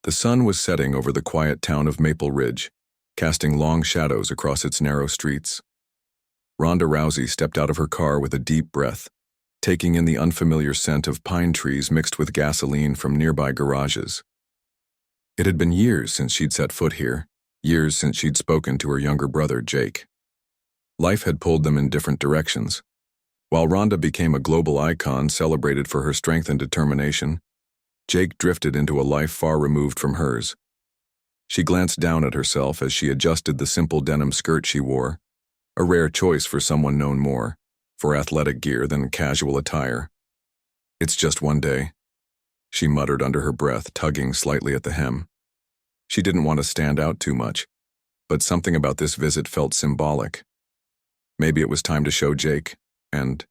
The sun was setting over the quiet town of Maple Ridge, casting long shadows across its narrow streets. Ronda Rousey stepped out of her car with a deep breath, taking in the unfamiliar scent of pine trees mixed with gasoline from nearby garages. It had been years since she'd set foot here, years since she'd spoken to her younger brother, Jake. Life had pulled them in different directions. While Ronda became a global icon celebrated for her strength and determination, Jake drifted into a life far removed from hers. She glanced down at herself as she adjusted the simple denim skirt she wore, a rare choice for someone known more for athletic gear than casual attire. "It's just one day," she muttered under her breath, tugging slightly at the hem. She didn't want to stand out too much, but something about this visit felt symbolic. Maybe it was time to show Jake, and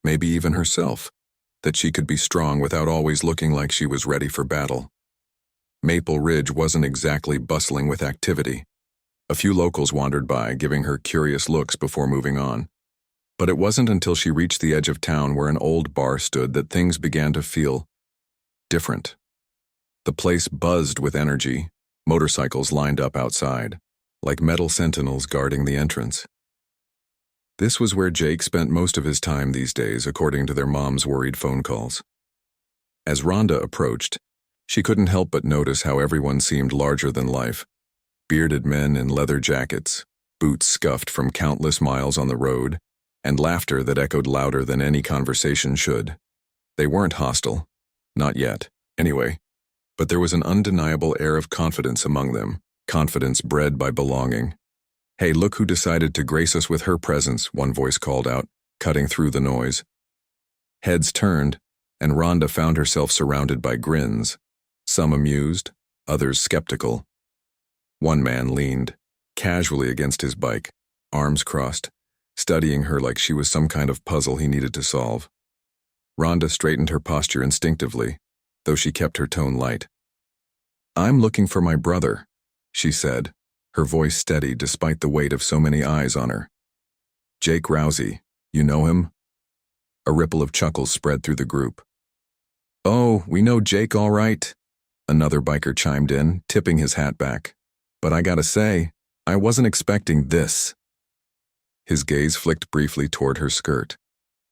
maybe even herself, that she could be strong without always looking like she was ready for battle. Maple Ridge wasn't exactly bustling with activity. A few locals wandered by, giving her curious looks before moving on. But it wasn't until she reached the edge of town where an old bar stood that things began to feel different. The place buzzed with energy, motorcycles lined up outside, like metal sentinels guarding the entrance. This was where Jake spent most of his time these days, according to their mom's worried phone calls. As Ronda approached, she couldn't help but notice how everyone seemed larger than life. Bearded men in leather jackets, boots scuffed from countless miles on the road, and laughter that echoed louder than any conversation should. They weren't hostile. Not yet, anyway. But there was an undeniable air of confidence among them, confidence bred by belonging. "Hey, look who decided to grace us with her presence," one voice called out, cutting through the noise. Heads turned, and Ronda found herself surrounded by grins, some amused, others skeptical. One man leaned casually against his bike, arms crossed, studying her like she was some kind of puzzle he needed to solve. Ronda straightened her posture instinctively, though she kept her tone light. "I'm looking for my brother," she said, her voice steady despite the weight of so many eyes on her. "Jake Rousey, you know him?" A ripple of chuckles spread through the group. "Oh, we know Jake all right," another biker chimed in, tipping his hat back. "But I gotta say, I wasn't expecting this." His gaze flicked briefly toward her skirt,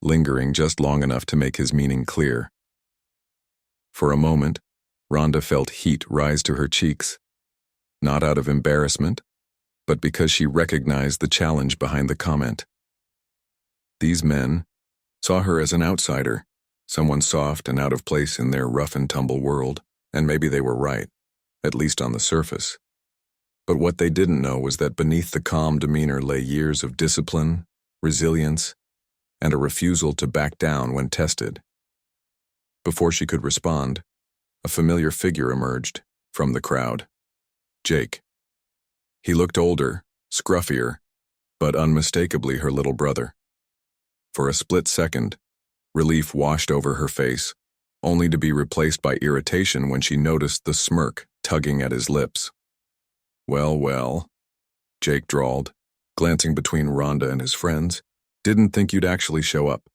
lingering just long enough to make his meaning clear. For a moment, Ronda felt heat rise to her cheeks. Not out of embarrassment, but because she recognized the challenge behind the comment. These men saw her as an outsider, someone soft and out of place in their rough-and-tumble world, and maybe they were right, at least on the surface. But what they didn't know was that beneath the calm demeanor lay years of discipline, resilience, and a refusal to back down when tested. Before she could respond, a familiar figure emerged from the crowd. Jake. He looked older, scruffier, but unmistakably her little brother. For a split second, relief washed over her face, only to be replaced by irritation when she noticed the smirk tugging at his lips. "Well, well," Jake drawled, glancing between Ronda and his friends. "Didn't think you'd actually show up."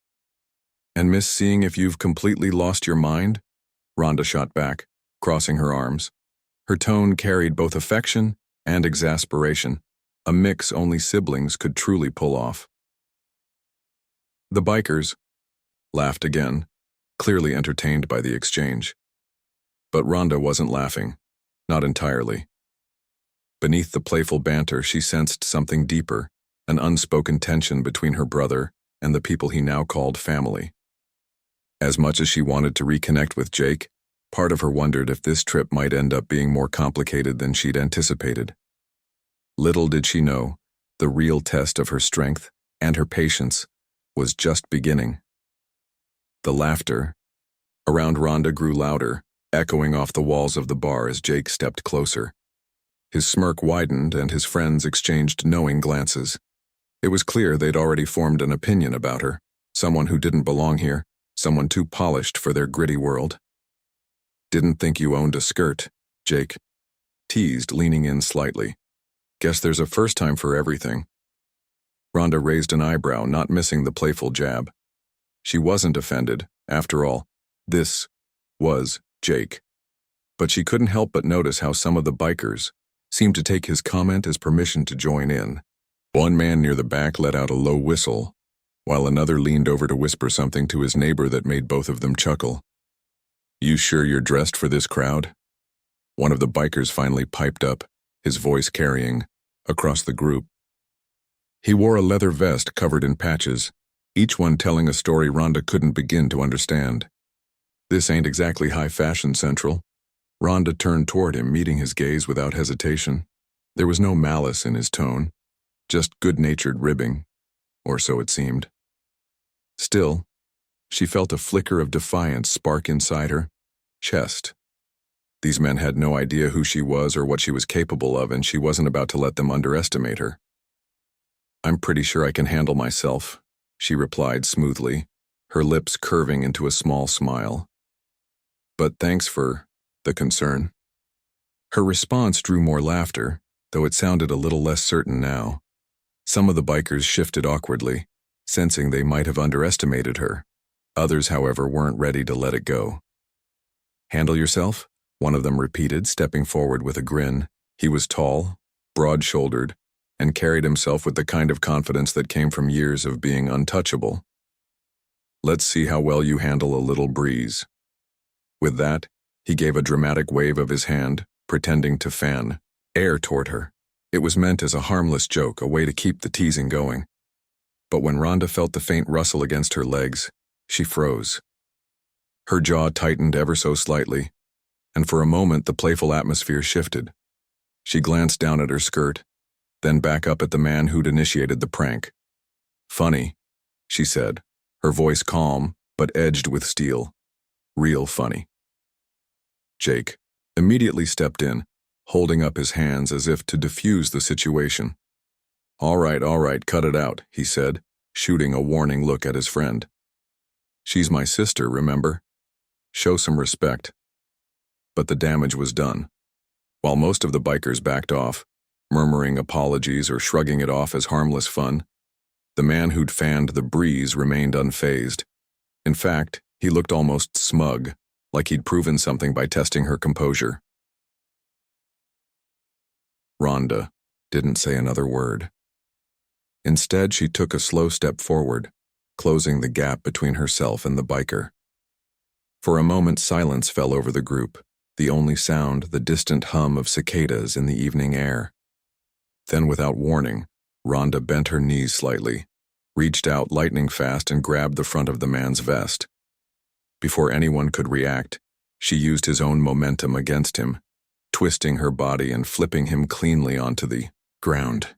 "And miss seeing if you've completely lost your mind?" Ronda shot back, crossing her arms. Her tone carried both affection and exasperation, a mix only siblings could truly pull off. The bikers laughed again, clearly entertained by the exchange. But Ronda wasn't laughing, not entirely. Beneath the playful banter, she sensed something deeper, an unspoken tension between her brother and the people he now called family. As much as she wanted to reconnect with Jake, part of her wondered if this trip might end up being more complicated than she'd anticipated. Little did she know, the real test of her strength and her patience was just beginning. The laughter around Ronda grew louder, echoing off the walls of the bar as Jake stepped closer. His smirk widened and his friends exchanged knowing glances. It was clear they'd already formed an opinion about her, someone who didn't belong here, someone too polished for their gritty world. "Didn't think you owned a skirt," Jake teased, leaning in slightly. "Guess there's a first time for everything." Ronda raised an eyebrow, not missing the playful jab. She wasn't offended. After all, this was Jake. But she couldn't help but notice how some of the bikers seemed to take his comment as permission to join in. One man near the back let out a low whistle, while another leaned over to whisper something to his neighbor that made both of them chuckle. "You sure you're dressed for this crowd?" One of the bikers finally piped up, his voice carrying across the group. He wore a leather vest covered in patches, each one telling a story Rhonda couldn't begin to understand. "This ain't exactly high fashion, Central." Rhonda turned toward him, meeting his gaze without hesitation. There was no malice in his tone, just good-natured ribbing, or so it seemed. Still, she felt a flicker of defiance spark inside her chest. These men had no idea who she was or what she was capable of, and she wasn't about to let them underestimate her. "I'm pretty sure I can handle myself," she replied smoothly, her lips curving into a small smile. "But thanks for the concern." Her response drew more laughter, though it sounded a little less certain now. Some of the bikers shifted awkwardly, sensing they might have underestimated her. Others, however, weren't ready to let it go. "Handle yourself?" one of them repeated, stepping forward with a grin. He was tall, broad-shouldered, and carried himself with the kind of confidence that came from years of being untouchable. "Let's see how well you handle a little breeze." With that, he gave a dramatic wave of his hand, pretending to fan air toward her. It was meant as a harmless joke, a way to keep the teasing going. But when Rhonda felt the faint rustle against her legs, she froze. Her jaw tightened ever so slightly, and for a moment the playful atmosphere shifted. She glanced down at her skirt, then back up at the man who'd initiated the prank. "Funny," she said, her voice calm but edged with steel. "Real funny." Jake immediately stepped in, holding up his hands as if to defuse the situation. All right, cut it out," he said, shooting a warning look at his friend. "She's my sister, remember? Show some respect." But the damage was done. While most of the bikers backed off, murmuring apologies or shrugging it off as harmless fun, the man who'd fanned the breeze remained unfazed. In fact, he looked almost smug, like he'd proven something by testing her composure. Rhonda didn't say another word. Instead, she took a slow step forward, closing the gap between herself and the biker. For a moment, silence fell over the group, the only sound the distant hum of cicadas in the evening air. Then, without warning, Rhonda bent her knees slightly, reached out lightning fast and grabbed the front of the man's vest. Before anyone could react, she used his own momentum against him, twisting her body and flipping him cleanly onto the ground.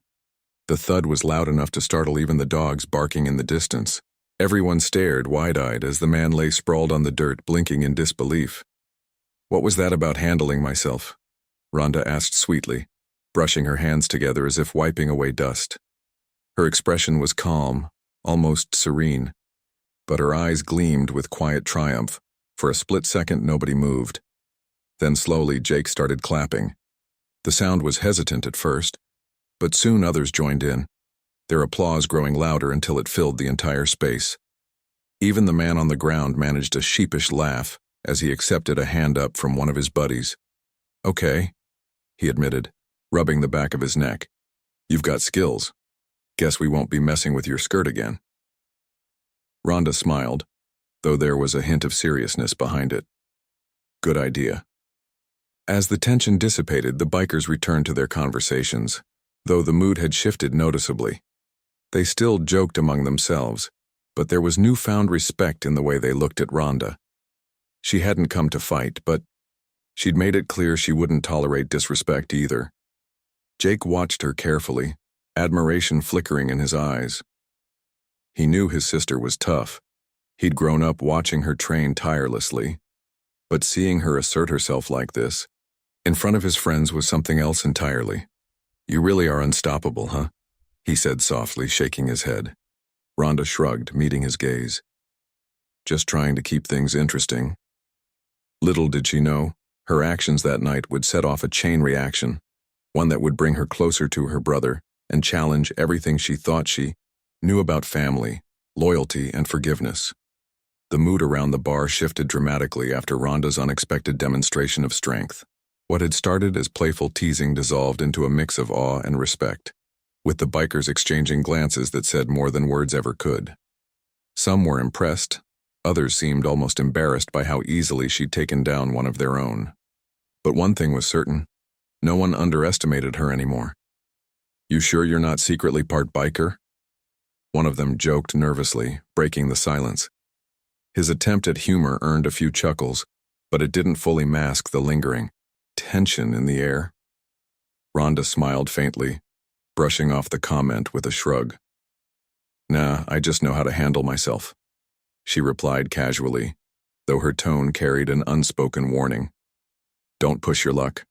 The thud was loud enough to startle even the dogs barking in the distance. Everyone stared wide-eyed as the man lay sprawled on the dirt, blinking in disbelief. "What was that about handling myself?" Rhonda asked sweetly, brushing her hands together as if wiping away dust. Her expression was calm, almost serene, but her eyes gleamed with quiet triumph. For a split second, nobody moved. Then slowly, Jake started clapping. The sound was hesitant at first, but soon others joined in, their applause growing louder until it filled the entire space. Even the man on the ground managed a sheepish laugh as he accepted a hand up from one of his buddies. "Okay," he admitted, rubbing the back of his neck. "You've got skills. Guess we won't be messing with your skirt again." Rhonda smiled, though there was a hint of seriousness behind it. "Good idea." As the tension dissipated, the bikers returned to their conversations, though the mood had shifted noticeably. They still joked among themselves, but there was newfound respect in the way they looked at Rhonda. She hadn't come to fight, but she'd made it clear she wouldn't tolerate disrespect either. Jake watched her carefully, admiration flickering in his eyes. He knew his sister was tough. He'd grown up watching her train tirelessly. But seeing her assert herself like this, in front of his friends, was something else entirely. "You really are unstoppable, huh?" he said softly, shaking his head. Rhonda shrugged, meeting his gaze. "Just trying to keep things interesting." Little did she know, her actions that night would set off a chain reaction, one that would bring her closer to her brother and challenge everything she thought she knew about family, loyalty, and forgiveness. The mood around the bar shifted dramatically after Ronda's unexpected demonstration of strength. What had started as playful teasing dissolved into a mix of awe and respect, with the bikers exchanging glances that said more than words ever could. Some were impressed, others seemed almost embarrassed by how easily she'd taken down one of their own. But one thing was certain, no one underestimated her anymore. "You sure you're not secretly part biker?" One of them joked nervously, breaking the silence. His attempt at humor earned a few chuckles, but it didn't fully mask the lingering tension in the air. Ronda smiled faintly, brushing off the comment with a shrug. "Nah, I just know how to handle myself," she replied casually, though her tone carried an unspoken warning. "Don't push your luck."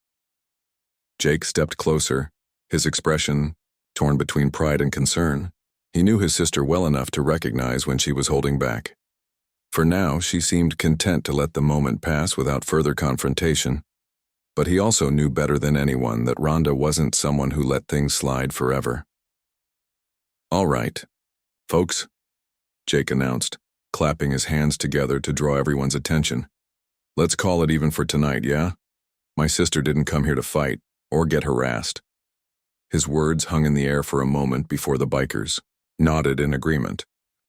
Jake stepped closer, his expression torn between pride and concern. He knew his sister well enough to recognize when she was holding back. For now, she seemed content to let the moment pass without further confrontation. But he also knew better than anyone that Ronda wasn't someone who let things slide forever. "All right, folks," Jake announced, clapping his hands together to draw everyone's attention. "Let's call it even for tonight, yeah? My sister didn't come here to fight or get harassed." His words hung in the air for a moment before the bikers nodded in agreement.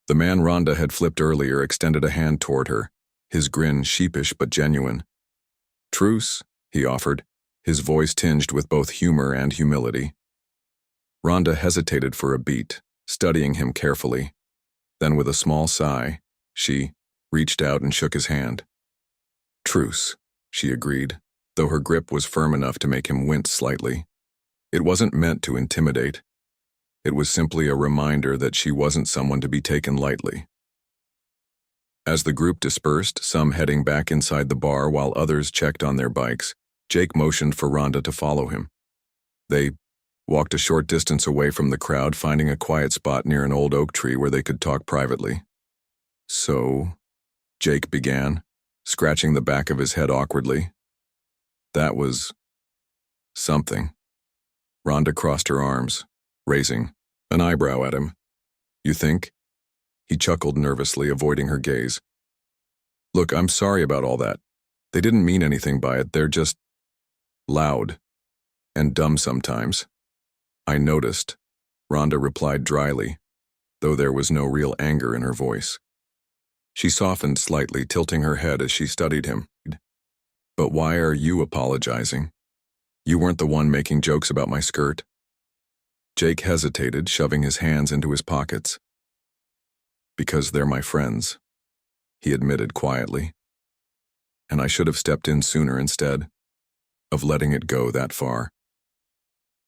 The man Ronda had flipped earlier extended a hand toward her, his grin sheepish but genuine. "Truce," he offered, his voice tinged with both humor and humility. Ronda hesitated for a beat, studying him carefully. Then with a small sigh, she reached out and shook his hand. "Truce," she agreed, though her grip was firm enough to make him wince slightly. It wasn't meant to intimidate. It was simply a reminder that she wasn't someone to be taken lightly. As the group dispersed, some heading back inside the bar while others checked on their bikes, Jake motioned for Ronda to follow him. They walked a short distance away from the crowd, finding a quiet spot near an old oak tree where they could talk privately. "So," Jake began, scratching the back of his head awkwardly. "That was something." Ronda crossed her arms, raising an eyebrow at him. "You think?" He chuckled nervously, avoiding her gaze. "Look, I'm sorry about all that. They didn't mean anything by it. They're just loud and dumb sometimes." "I noticed," Ronda replied dryly, though there was no real anger in her voice. She softened slightly, tilting her head as she studied him. "But why are you apologizing? You weren't the one making jokes about my skirt." Jake hesitated, shoving his hands into his pockets. "Because they're my friends," he admitted quietly. "And I should have stepped in sooner instead of letting it go that far."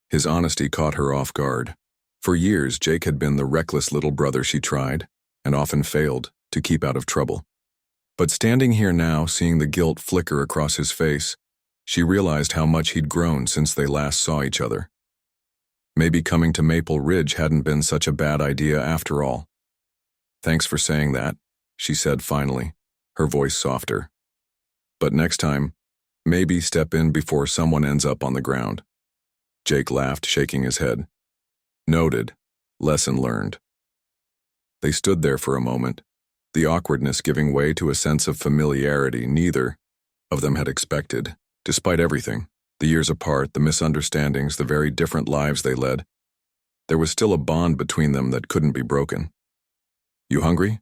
His honesty caught her off guard. For years, Jake had been the reckless little brother she tried, and often failed, to keep out of trouble. But standing here now, seeing the guilt flicker across his face, she realized how much he'd grown since they last saw each other. Maybe coming to Maple Ridge hadn't been such a bad idea after all. "Thanks for saying that," she said finally, her voice softer. "But next time, maybe step in before someone ends up on the ground." Jake laughed, shaking his head. "Noted. Lesson learned." They stood there for a moment, the awkwardness giving way to a sense of familiarity neither of them had expected. Despite everything, the years apart, the misunderstandings, the very different lives they led, there was still a bond between them that couldn't be broken. "You hungry?"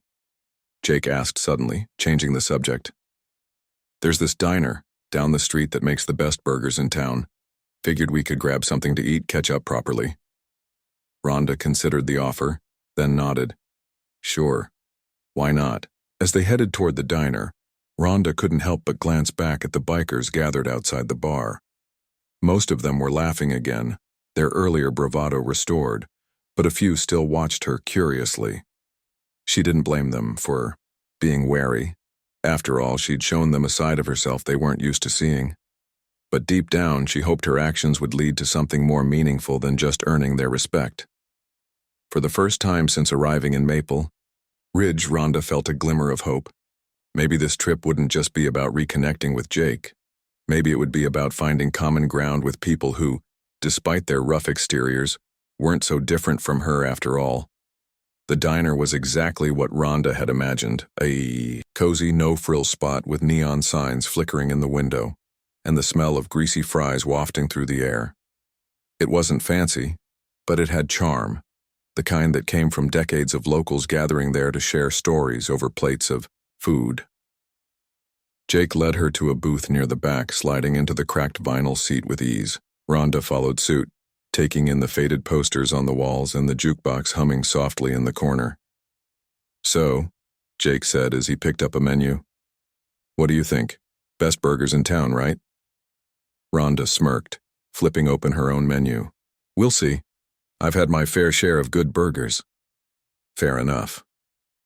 Jake asked suddenly, changing the subject. "There's this diner down the street that makes the best burgers in town. Figured we could grab something to eat, catch up properly." Ronda considered the offer, then nodded. "Sure. Why not?" As they headed toward the diner, Ronda couldn't help but glance back at the bikers gathered outside the bar. Most of them were laughing again, their earlier bravado restored, but a few still watched her curiously. She didn't blame them for being wary. After all, she'd shown them a side of herself they weren't used to seeing. But deep down, she hoped her actions would lead to something more meaningful than just earning their respect. For the first time since arriving in Maple Ridge, Ronda felt a glimmer of hope. Maybe this trip wouldn't just be about reconnecting with Jake. Maybe it would be about finding common ground with people who, despite their rough exteriors, weren't so different from her after all. The diner was exactly what Rhonda had imagined, a cozy, no-frills spot with neon signs flickering in the window, and the smell of greasy fries wafting through the air. It wasn't fancy, but it had charm, the kind that came from decades of locals gathering there to share stories over plates of food. Jake led her to a booth near the back, sliding into the cracked vinyl seat with ease. Rhonda followed suit, taking in the faded posters on the walls and the jukebox humming softly in the corner. "So," Jake said as he picked up a menu, "what do you think? Best burgers in town, right?" Rhonda smirked, flipping open her own menu. "We'll see. I've had my fair share of good burgers." "Fair enough."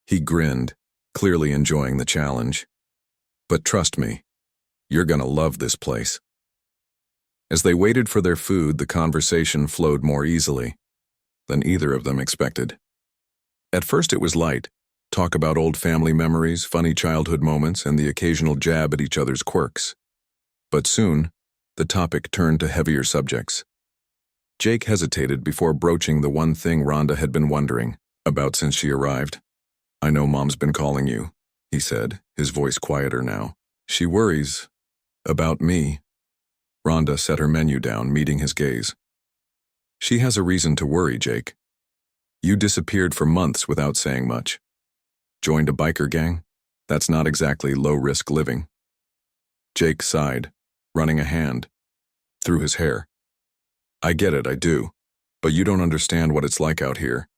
He grinned, clearly enjoying the challenge. "But trust me, you're gonna love this place." As they waited for their food, the conversation flowed more easily than either of them expected. At first it was light, talk about old family memories, funny childhood moments, and the occasional jab at each other's quirks. But soon, the topic turned to heavier subjects. Jake hesitated before broaching the one thing Rhonda had been wondering about since she arrived. "I know Mom's been calling you," he said, his voice quieter now. "She worries about me." Rhonda set her menu down, meeting his gaze. "She has a reason to worry, Jake. You disappeared for months without saying much. Joined a biker gang? That's not exactly low-risk living." Jake sighed, running a hand through his hair. "I get it, I do. But you don't understand what it's like out here.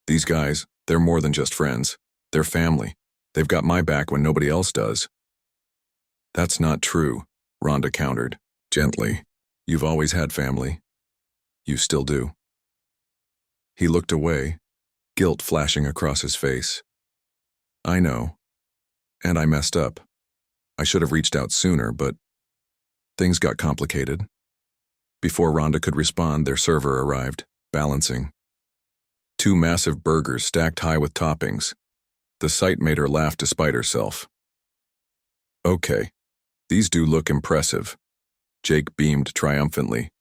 These guys, they're more than just friends. They're family. They've got my back when nobody else does." "That's not true," Rhonda countered, gently. "You've always had family. You still do." He looked away, guilt flashing across his face. "I know. And I messed up. I should have reached out sooner, but things got complicated." Before Rhonda could respond, their server arrived, balancing 2 massive burgers stacked high with toppings. The sight made her laugh despite herself. "Okay, these do look impressive." Jake beamed triumphantly.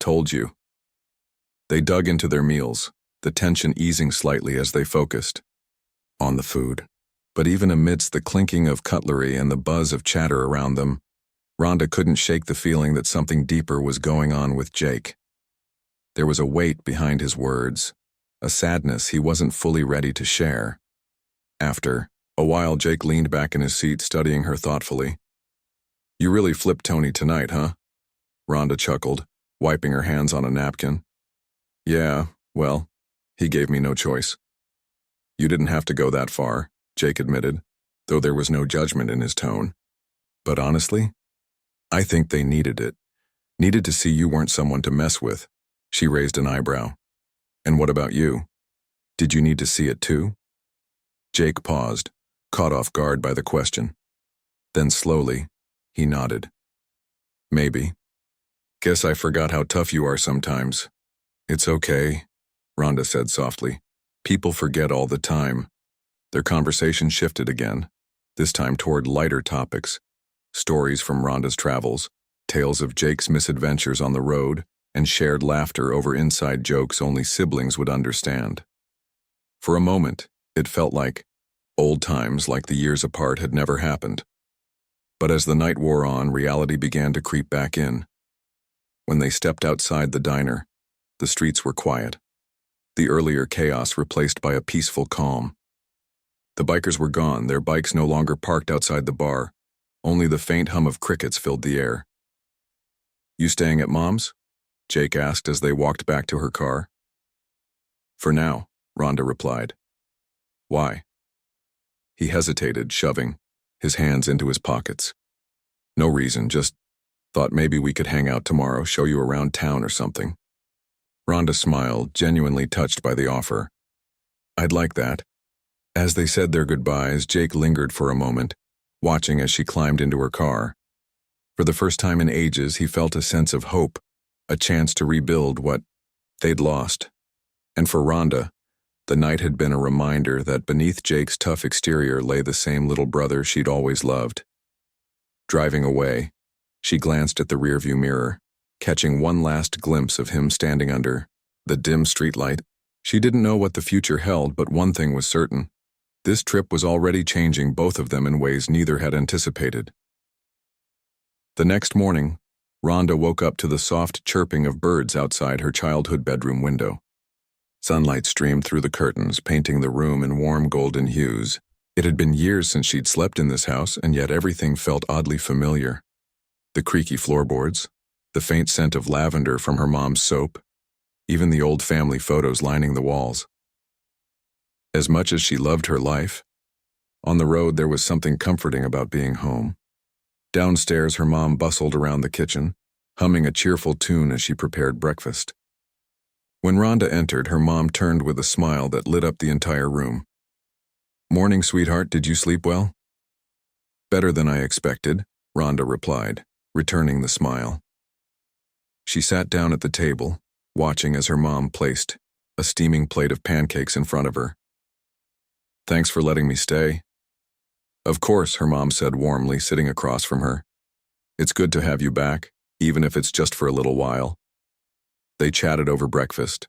"Told you." They dug into their meals, the tension easing slightly as they focused on the food. But even amidst the clinking of cutlery and the buzz of chatter around them, Rhonda couldn't shake the feeling that something deeper was going on with Jake. There was a weight behind his words, a sadness he wasn't fully ready to share. After a while, Jake leaned back in his seat, studying her thoughtfully. "You really flipped Tony tonight, huh?" Rhonda chuckled, wiping her hands on a napkin. "Yeah, well, he gave me no choice." "You didn't have to go that far," Jake admitted, though there was no judgment in his tone. "But honestly, I think they needed it. Needed to see you weren't someone to mess with." She raised an eyebrow. "And what about you? Did you need to see it too?" Jake paused, caught off guard by the question. Then slowly, he nodded. "Maybe. Guess I forgot how tough you are sometimes." "It's okay," Rhonda said softly. "People forget all the time." Their conversation shifted again, this time toward lighter topics. Stories from Rhonda's travels, tales of Jake's misadventures on the road, and shared laughter over inside jokes only siblings would understand. For a moment, it felt like old times, like the years apart had never happened. But as the night wore on, reality began to creep back in. When they stepped outside the diner, the streets were quiet, the earlier chaos replaced by a peaceful calm. The bikers were gone, their bikes no longer parked outside the bar. Only the faint hum of crickets filled the air. "You staying at Mom's?" Jake asked as they walked back to her car. "For now," Rhonda replied. "Why?" He hesitated, shoving his hands into his pockets. "No reason, just thought maybe we could hang out tomorrow, show you around town or something." Rhonda smiled, genuinely touched by the offer. "I'd like that." As they said their goodbyes, Jake lingered for a moment, watching as she climbed into her car. For the first time in ages, he felt a sense of hope, a chance to rebuild what they'd lost. And for Rhonda, the night had been a reminder that beneath Jake's tough exterior lay the same little brother she'd always loved. Driving away, she glanced at the rearview mirror, catching one last glimpse of him standing under the dim streetlight. She didn't know what the future held, but one thing was certain. This trip was already changing both of them in ways neither had anticipated. The next morning, Rhonda woke up to the soft chirping of birds outside her childhood bedroom window. Sunlight streamed through the curtains, painting the room in warm golden hues. It had been years since she'd slept in this house, and yet everything felt oddly familiar. The creaky floorboards, the faint scent of lavender from her mom's soap, even the old family photos lining the walls. As much as she loved her life, on the road there was something comforting about being home. Downstairs, her mom bustled around the kitchen, humming a cheerful tune as she prepared breakfast. When Rhonda entered, her mom turned with a smile that lit up the entire room. "Morning, sweetheart, did you sleep well?" "Better than I expected," Rhonda replied, returning the smile. She sat down at the table, watching as her mom placed a steaming plate of pancakes in front of her. "Thanks for letting me stay." "Of course," her mom said warmly, sitting across from her. "It's good to have you back, even if it's just for a little while." They chatted over breakfast,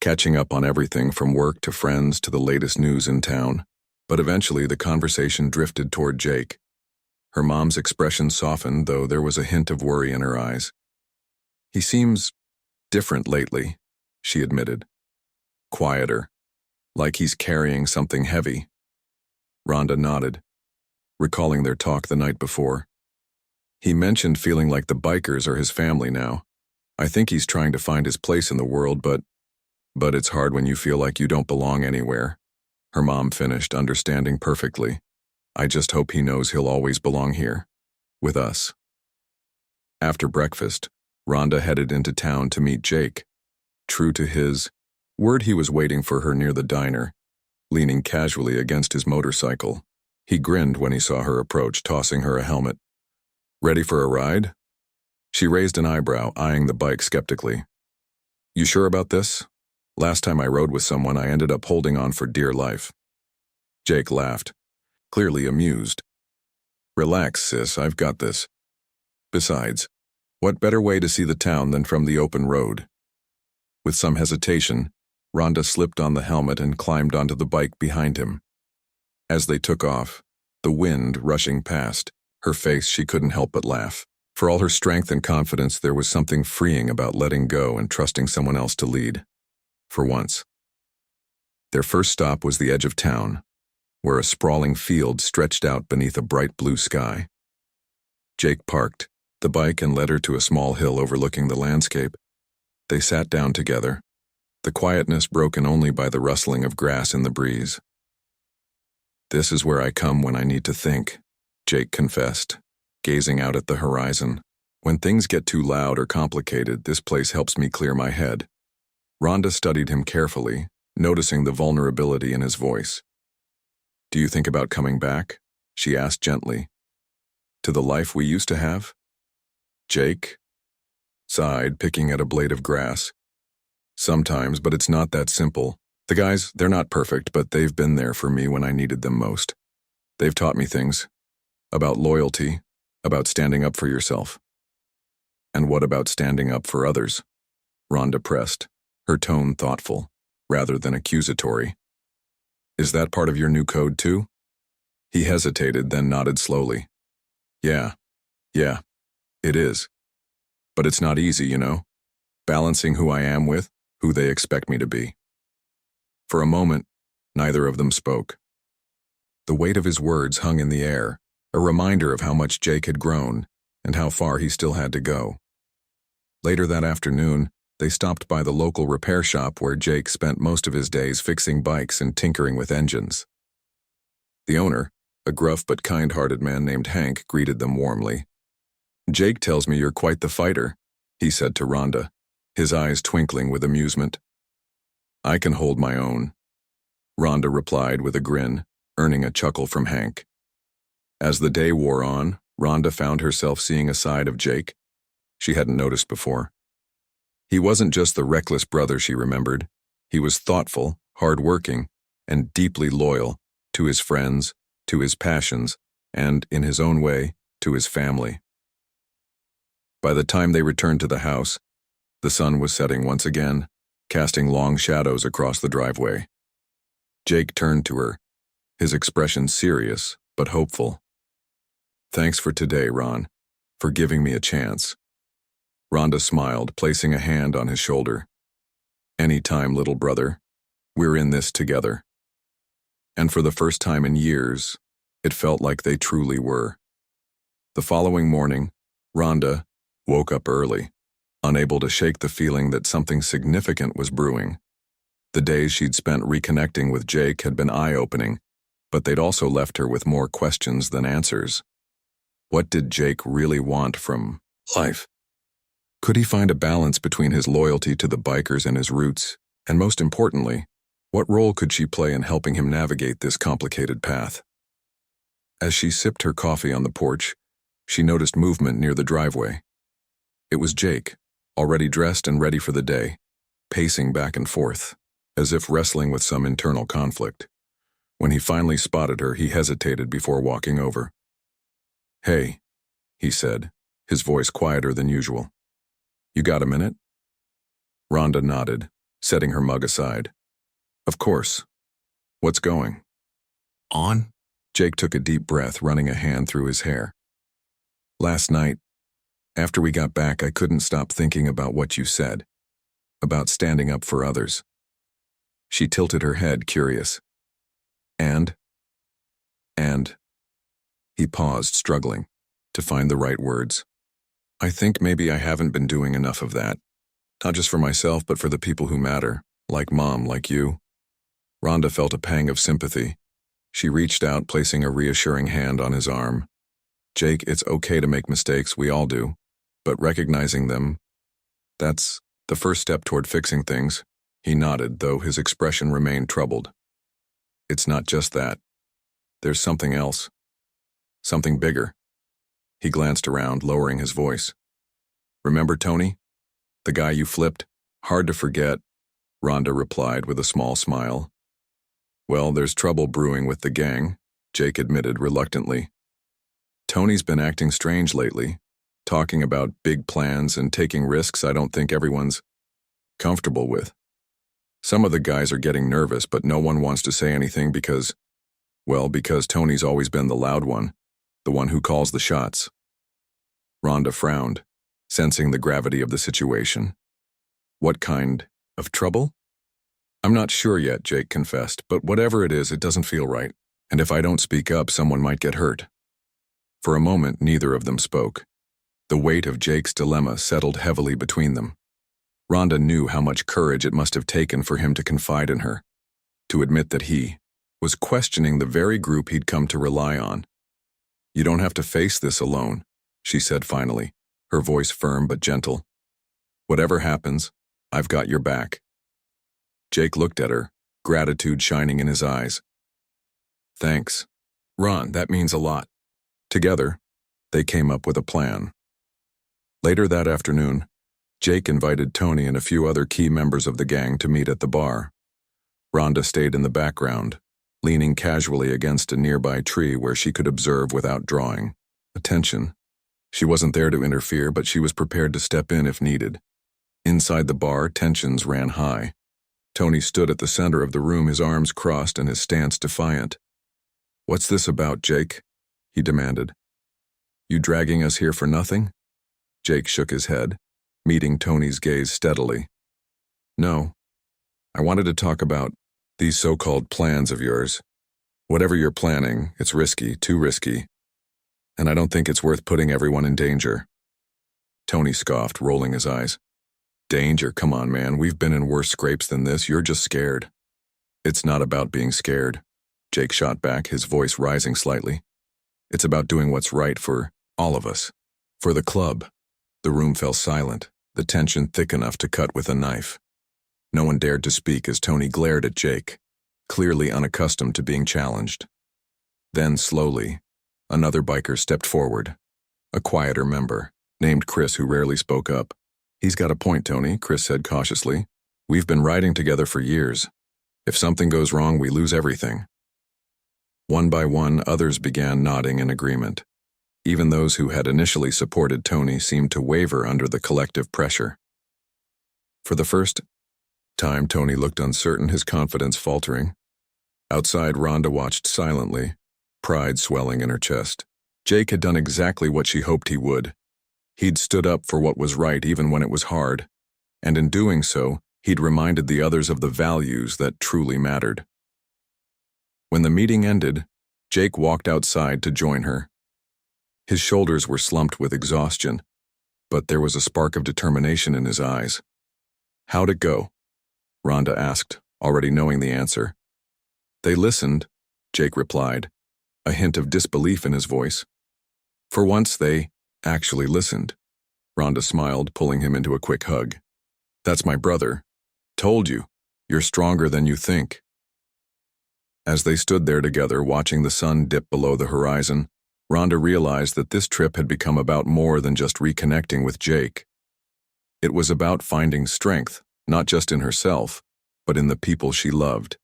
catching up on everything from work to friends to the latest news in town, but eventually the conversation drifted toward Jake. Her mom's expression softened, though there was a hint of worry in her eyes. "He seems different lately," she admitted. "Quieter, like he's carrying something heavy." Rhonda nodded, recalling their talk the night before. "He mentioned feeling like the bikers are his family now. I think he's trying to find his place in the world, but it's hard when you feel like you don't belong anywhere." Her mom finished, understanding perfectly. "I just hope he knows he'll always belong here, with us." After breakfast, Rhonda headed into town to meet Jake. True to his word, he was waiting for her near the diner, leaning casually against his motorcycle. He grinned when he saw her approach, tossing her a helmet. "Ready for a ride?" She raised an eyebrow, eyeing the bike skeptically. "You sure about this? Last time I rode with someone, I ended up holding on for dear life." Jake laughed, clearly amused. "Relax, sis, I've got this. Besides, what better way to see the town than from the open road?" With some hesitation, Rhonda slipped on the helmet and climbed onto the bike behind him. As they took off, the wind rushing past, her face she couldn't help but laugh. For all her strength and confidence, there was something freeing about letting go and trusting someone else to lead. For once. Their first stop was the edge of town, where a sprawling field stretched out beneath a bright blue sky. Jake parked the bike and led her to a small hill overlooking the landscape. They sat down together, the quietness broken only by the rustling of grass in the breeze. "This is where I come when I need to think," Jake confessed, gazing out at the horizon. "When things get too loud or complicated, this place helps me clear my head." Rhonda studied him carefully, noticing the vulnerability in his voice. "Do you think about coming back?" she asked gently. "To the life we used to have?" Jake sighed, picking at a blade of grass. "Sometimes, but it's not that simple. The guys, they're not perfect, but they've been there for me when I needed them most. They've taught me things. About loyalty, about standing up for yourself." "And what about standing up for others?" Rhonda pressed, her tone thoughtful, rather than accusatory. "Is that part of your new code too?" He hesitated, then nodded slowly. Yeah, it is. But it's not easy, you know, balancing who I am with who they expect me to be." For a moment, neither of them spoke. The weight of his words hung in the air, a reminder of how much Jake had grown and how far he still had to go. Later that afternoon, they stopped by the local repair shop where Jake spent most of his days fixing bikes and tinkering with engines. The owner, a gruff but kind-hearted man named Hank, greeted them warmly. "Jake tells me you're quite the fighter," he said to Rhonda, his eyes twinkling with amusement. "I can hold my own," Rhonda replied with a grin, earning a chuckle from Hank. As the day wore on, Rhonda found herself seeing a side of Jake she hadn't noticed before. He wasn't just the reckless brother she remembered. He was thoughtful, hard-working, and deeply loyal to his friends, to his passions, and, in his own way, to his family. By the time they returned to the house, the sun was setting once again, casting long shadows across the driveway. Jake turned to her, his expression serious but hopeful. "Thanks for today, Ron, for giving me a chance." Rhonda smiled, placing a hand on his shoulder. "Anytime, little brother. We're in this together." And for the first time in years, it felt like they truly were. The following morning, Rhonda woke up early, unable to shake the feeling that something significant was brewing. The days she'd spent reconnecting with Jake had been eye-opening, but they'd also left her with more questions than answers. What did Jake really want from life? Could he find a balance between his loyalty to the bikers and his roots? And most importantly, what role could she play in helping him navigate this complicated path? As she sipped her coffee on the porch, she noticed movement near the driveway. It was Jake, already dressed and ready for the day, pacing back and forth, as if wrestling with some internal conflict. When he finally spotted her, he hesitated before walking over. "Hey," he said, his voice quieter than usual. "You got a minute?" Rhonda nodded, setting her mug aside. "Of course. What's going on?" Jake took a deep breath, running a hand through his hair. "Last night, after we got back, I couldn't stop thinking about what you said, about standing up for others." She tilted her head, curious. And? He paused, struggling to find the right words. "I think maybe I haven't been doing enough of that. Not just for myself, but for the people who matter, like Mom, like you." Rhonda felt a pang of sympathy. She reached out, placing a reassuring hand on his arm. "Jake, it's okay to make mistakes, we all do. But recognizing them, that's the first step toward fixing things." He nodded, though his expression remained troubled. "It's not just that. There's something else. Something bigger." He glanced around, lowering his voice. "Remember Tony? The guy you flipped? Hard to forget," Rhonda replied with a small smile. "Well, there's trouble brewing with the gang," Jake admitted reluctantly. "Tony's been acting strange lately, talking about big plans and taking risks I don't think everyone's comfortable with. Some of the guys are getting nervous, but no one wants to say anything because Tony's always been the loud one, the one who calls the shots." Rhonda frowned, sensing the gravity of the situation. "What kind of trouble?" "I'm not sure yet," Jake confessed, "but whatever it is, it doesn't feel right. And if I don't speak up, someone might get hurt." For a moment, neither of them spoke. The weight of Jake's dilemma settled heavily between them. Rhonda knew how much courage it must have taken for him to confide in her, to admit that he was questioning the very group he'd come to rely on. "You don't have to face this alone," she said finally, her voice firm but gentle. "Whatever happens, I've got your back." Jake looked at her, gratitude shining in his eyes. "Thanks, Ron, that means a lot." Together, they came up with a plan. Later that afternoon, Jake invited Tony and a few other key members of the gang to meet at the bar. Rhonda stayed in the background, leaning casually against a nearby tree where she could observe without drawing attention. She wasn't there to interfere, but she was prepared to step in if needed. Inside the bar, tensions ran high. Tony stood at the center of the room, his arms crossed and his stance defiant. "What's this about, Jake?" he demanded. "You dragging us here for nothing?" Jake shook his head, meeting Tony's gaze steadily. "No. I wanted to talk about these so-called plans of yours. Whatever you're planning, it's risky, too risky. And I don't think it's worth putting everyone in danger." Tony scoffed, rolling his eyes. "Danger? Come on, man. We've been in worse scrapes than this. You're just scared." "It's not about being scared," Jake shot back, his voice rising slightly. "It's about doing what's right for all of us. For the club." The room fell silent, the tension thick enough to cut with a knife. No one dared to speak as Tony glared at Jake, clearly unaccustomed to being challenged. Then, slowly, another biker stepped forward, a quieter member, named Chris, who rarely spoke up. "He's got a point, Tony," Chris said cautiously. "We've been riding together for years. If something goes wrong, we lose everything." One by one, others began nodding in agreement. Even those who had initially supported Tony seemed to waver under the collective pressure. For the first time, Tony looked uncertain, his confidence faltering. Outside, Rhonda watched silently, pride swelling in her chest. Jake had done exactly what she hoped he would. He'd stood up for what was right even when it was hard, and in doing so, he'd reminded the others of the values that truly mattered. When the meeting ended, Jake walked outside to join her. His shoulders were slumped with exhaustion, but there was a spark of determination in his eyes. "How'd it go?" Rhonda asked, already knowing the answer. "They listened," Jake replied, a hint of disbelief in his voice. "For once, they actually listened." Rhonda smiled, pulling him into a quick hug. "That's my brother. Told you, you're stronger than you think." As they stood there together, watching the sun dip below the horizon, Rhonda realized that this trip had become about more than just reconnecting with Jake. It was about finding strength, not just in herself, but in the people she loved.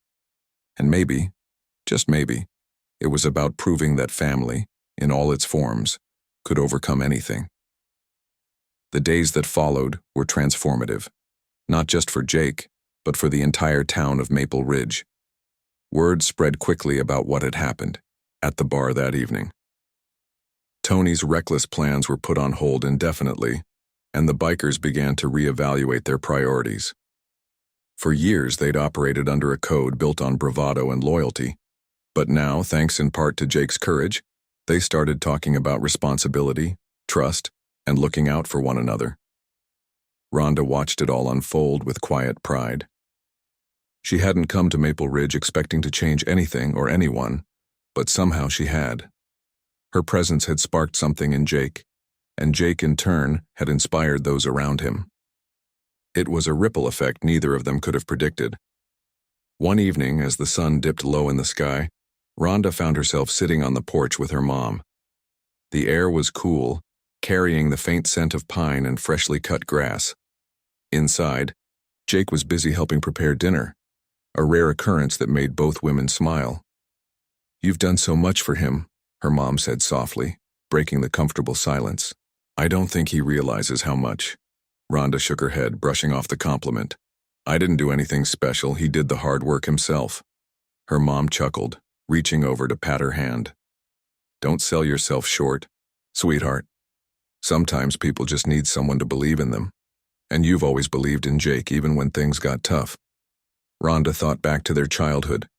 And maybe, just maybe, it was about proving that family, in all its forms, could overcome anything. The days that followed were transformative, not just for Jake, but for the entire town of Maple Ridge. Word spread quickly about what had happened at the bar that evening. Tony's reckless plans were put on hold indefinitely, and the bikers began to reevaluate their priorities. For years, they'd operated under a code built on bravado and loyalty, but now, thanks in part to Jake's courage, they started talking about responsibility, trust, and looking out for one another. Rhonda watched it all unfold with quiet pride. She hadn't come to Maple Ridge expecting to change anything or anyone, but somehow she had. Her presence had sparked something in Jake, and Jake in turn had inspired those around him. It was a ripple effect neither of them could have predicted. One evening, as the sun dipped low in the sky, Rhonda found herself sitting on the porch with her mom. The air was cool, carrying the faint scent of pine and freshly cut grass. Inside, Jake was busy helping prepare dinner, a rare occurrence that made both women smile. "You've done so much for him," her mom said softly, breaking the comfortable silence. "I don't think he realizes how much." Rhonda shook her head, brushing off the compliment. "I didn't do anything special, he did the hard work himself." Her mom chuckled, reaching over to pat her hand. "Don't sell yourself short, sweetheart. Sometimes people just need someone to believe in them. And you've always believed in Jake even when things got tough." Rhonda thought back to their childhood,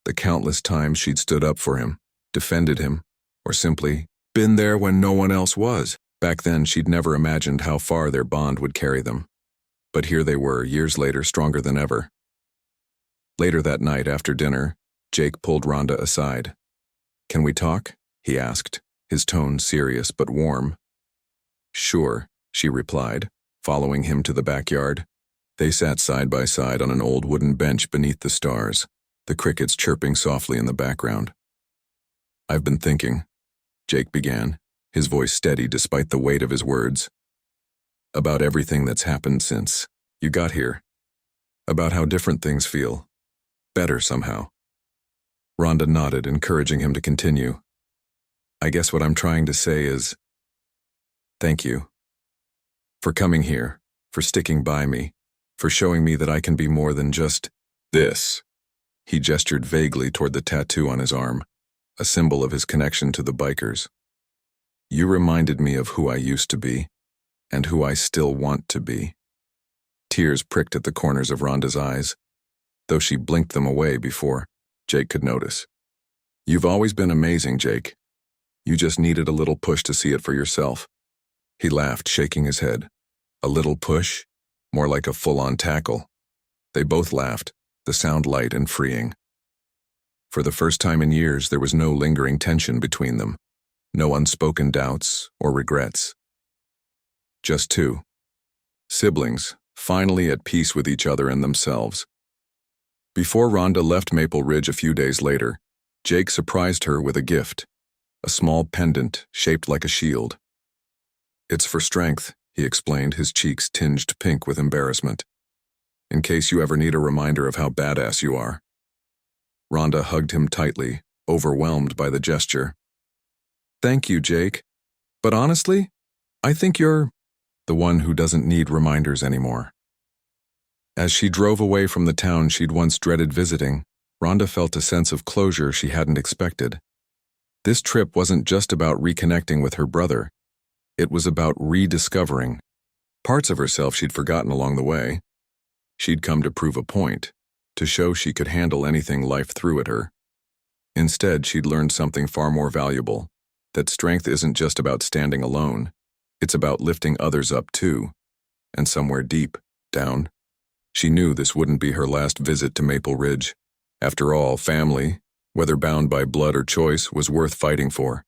the countless times she'd stood up for him, defended him, or simply been there when no one else was. Back then, she'd never imagined how far their bond would carry them. But here they were, years later, stronger than ever. Later that night, after dinner, Jake pulled Rhonda aside. "Can we talk?" he asked, his tone serious but warm. "Sure," she replied, following him to the backyard. They sat side by side on an old wooden bench beneath the stars, the crickets chirping softly in the background. "I've been thinking," Jake began, his voice steady despite the weight of his words, "about everything that's happened since you got here, about how different things feel, better somehow." Rhonda nodded, encouraging him to continue. "I guess what I'm trying to say is, thank you. For coming here, for sticking by me, for showing me that I can be more than just this." He gestured vaguely toward the tattoo on his arm, a symbol of his connection to the bikers. "You reminded me of who I used to be, and who I still want to be." Tears pricked at the corners of Rhonda's eyes, though she blinked them away before Jake could notice. "You've always been amazing, Jake. You just needed a little push to see it for yourself." He laughed, shaking his head. "A little push? More like a full-on tackle." They both laughed, the sound light and freeing. For the first time in years, there was no lingering tension between them, no unspoken doubts or regrets. Just two. Siblings, finally at peace with each other and themselves. Before Rhonda left Maple Ridge a few days later, Jake surprised her with a gift, a small pendant shaped like a shield. "It's for strength," he explained, his cheeks tinged pink with embarrassment. "In case you ever need a reminder of how badass you are." Rhonda hugged him tightly, overwhelmed by the gesture. "Thank you, Jake. But honestly, I think you're the one who doesn't need reminders anymore." As she drove away from the town she'd once dreaded visiting, Rhonda felt a sense of closure she hadn't expected. This trip wasn't just about reconnecting with her brother. It was about rediscovering parts of herself she'd forgotten along the way. She'd come to prove a point, to show she could handle anything life threw at her. Instead, she'd learned something far more valuable, that strength isn't just about standing alone. It's about lifting others up too. And somewhere deep down, she knew this wouldn't be her last visit to Maple Ridge. After all, family, whether bound by blood or choice, was worth fighting for.